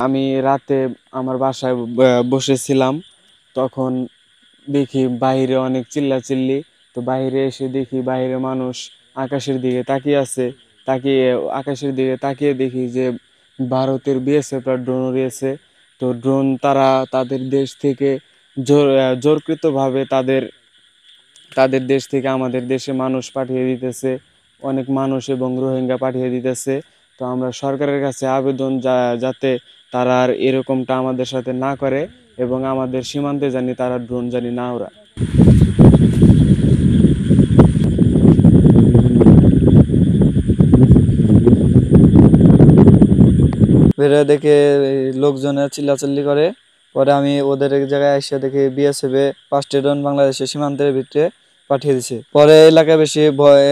আমি রাতে আমার বাসায় বসেছিলাম, তখন দেখি বাইরে অনেক চিল্লাচিল্লি। তো বাইরে এসে দেখি বাইরে মানুষ আকাশের দিকে তাকিয়ে আছে। তাকিয়ে আকাশের দিকে তাকিয়ে দেখি যে ভারতের বিএসএফরা ড্রোন উড়িয়েছে। তো ড্রোন তারা তাদের দেশ থেকে জোরকৃতভাবে তাদের তাদের দেশ থেকে আমাদের দেশে মানুষ পাঠিয়ে দিতেছে, অনেক মানুষ এবং রোহিঙ্গা পাঠিয়ে দিতেছে। তো আমরা সরকারের কাছে আবেদন যাতে তারা আর এরকমটা আমাদের সাথে না করে এবং আমাদের সীমান্তে জানি তারা ড্রোন জানি না ওড়ায়। বেরোয় দেখে এই লোকজনের চিল্লাচিল্লি করে। পরে আমি ওদের এক জায়গায় এসে দেখি বিএসএফ এ 5টি ড্রোন বাংলাদেশের সীমান্তের ভিতরে পাঠিয়ে দিছে। পরে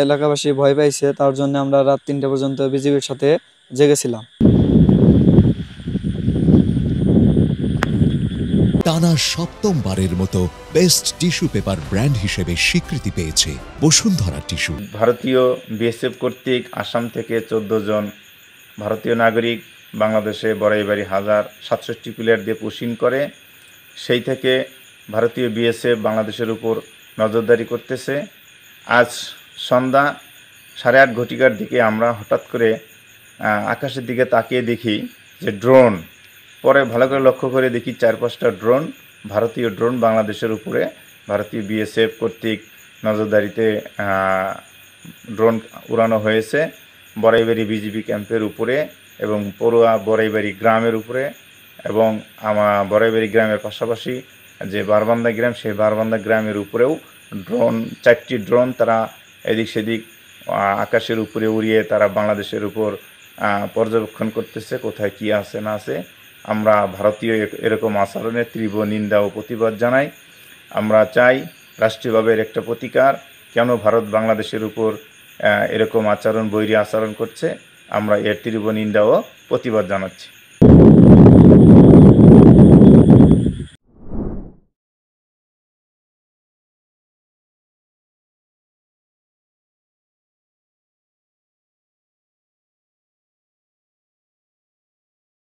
এলাকাবাসী ভয় পাইছে, তার জন্য আমরা রাত 3টা পর্যন্ত বিজিবির সাথে জেগেছিলাম। টানা সপ্তমবারের মতো বেস্ট টিস্যু পেপার ব্র্যান্ড হিসেবে স্বীকৃতি পেয়েছে বসুন্ধরা টিস্যু। ভারতীয় বিএসএফ কর্তৃক আসাম থেকে 14 জন ভারতীয় নাগরিক বাংলাদেশে বড়াইবাড়ি হাজার 67 প্লেয়ার দিয়ে পুশিং করে। সেই থেকে ভারতীয় বিএসএফ বাংলাদেশের উপর নজরদারি করতেছে। আজ সন্ধ্যা 8:30 ঘটিকার দিকে আমরা হঠাৎ করে আকাশের দিকে তাকিয়ে দেখি যে ড্রোন। পরে ভালো করে লক্ষ্য করে দেখি 4-5টা ড্রোন, ভারতীয় ড্রোন বাংলাদেশের উপরে ভারতীয় বিএসএফ কর্তৃক নজরদারিতে ড্রোন উড়ানো হয়েছে বড়াইবাড়ি বিজিবি ক্যাম্পের উপরে এবং পড়ুয়া বড়াইবাড়ি গ্রামের উপরে এবং আমার বড়াইবাড়ি গ্রামের পাশাপাশি যে বারবান্দা গ্রাম, সেই বারবান্দা গ্রামের উপরেও ড্রোন 4টি ড্রোন তারা এদিক সেদিক আকাশের উপরে উড়িয়ে তারা বাংলাদেশের উপর পর্যবেক্ষণ করতেছে কোথায় কী আছে না আছে। আমরা ভারতীয় এরকম আচরণের তীব্র নিন্দা ও প্রতিবাদ জানাই। আমরা চাই রাষ্ট্রীয়ভাবে এর একটা প্রতিকার। কেন ভারত বাংলাদেশের উপর এরকম আচরণ, বৈরী আচরণ করছে, আমরা এর তীব্র নিন্দা ও প্রতিবাদ জানাচ্ছি।